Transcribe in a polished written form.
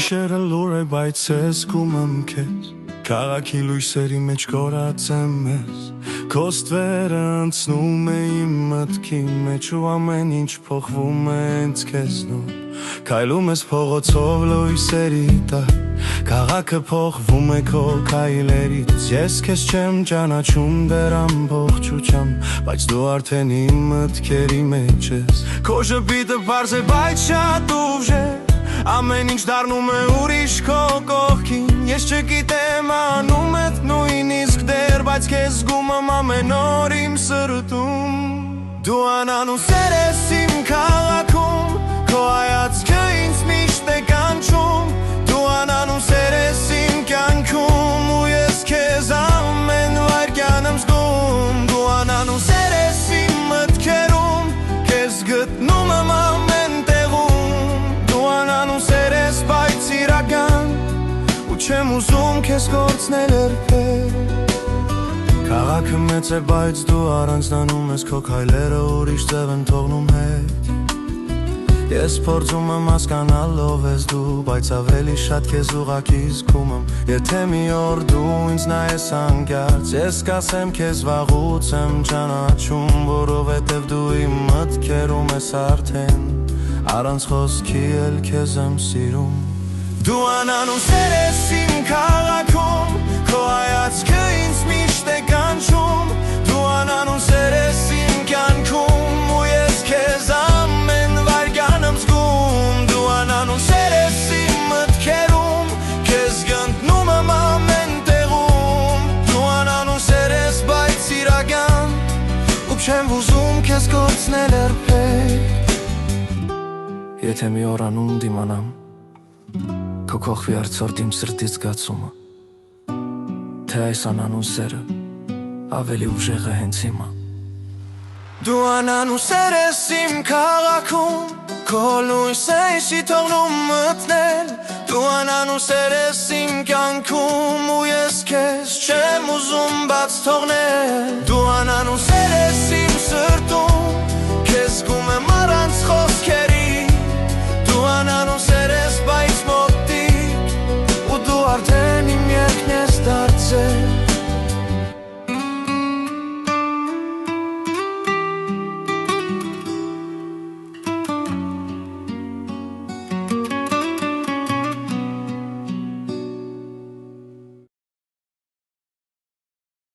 Գիշերը լուր է, բայց ես զգում եմ քեզ Քաղաքի լույսերի մեջ կորած եմ ես Քո ստվերը անցնում է իմ մտքի մեջ ու ամեն ինչ փոխվում է հենց քեզնով Քայլում ես փողոցով լույսերի տակ Քաղաքը փոխվում է քո քայլերից Ես քեզ չեմ ճանաչում դեռ ամբողջությամբ Բայց դու արդեն իմ մտքերի մեջ ես Քո ժպիտը պարզ է, բայց շատ ուժեղ Ամեն ինչ դառնում է ուրիշ քո կողքին Ես չգիտեմ անում եմ նույնիսկ դեռ Բայց քեզ զգում եմ ամեն օր իմ սրտում Դու անանուն սեր ես իմ քաղաքում Քո հայացքը ինձ միշտ է կանչում Դու անանուն սեր ես իմ կյանքում Ու ես քեզ ամեն վայրկյան եմ զգում Դու անանուն սեր ես իմ մտքերում Քեզ գտնում եմ ամեն տեղում Դու անանուն սեր ես բայց իրական Ու չեմ ուզում քեզ կորցնել երբեք Քաղաքը մեծ է, բայց դու առանձնանում ես Քո քայլերը ուրիշ ձև են թողնում հետ Ես փորձում եմ հասկանալ ով ես դու Բայց ավելի շատ քեզ ուղղակի զգում եմ Եթե մի օր դու ինձ նայես անկեղծ Ես կասեմ քեզ վաղուց եմ ճանաչում Որովհետև դու իմ մտքերում ես արդեն Առանց խոսքի էլ քեզ եմ սիրում Դու անանուն սեր ես իմ քաղաքում Քո հայացքը ինձ միշտ է կանչում Դու անանուն սեր ես իմ կյանքում Ու ես քեզ ամեն վայրկյան եմ զգում Դու անանուն սեր ես իմ մտքերում Քեզ գտնում եմ ամեն տեղում Դու անանուն սեր ես բայց իրական Ու չեմ ուզում քեզ կորցնել երբեք Եթե մի օր անուն դիմանամ Քո կողքի արդյոք իմ սրտից զգացումը Թե այս անանուն սերը ավելի ուժեղ է հենց հիմա Դու անանուն սեր ես իմ քաղաքում Քո լույսը չի թողնում մտնել Դու անանուն սեր ես իմ կյանքում Ու ես քեզ չեմ ուզում բաց թողնել Դու անանուն սեր ես իմ սրտում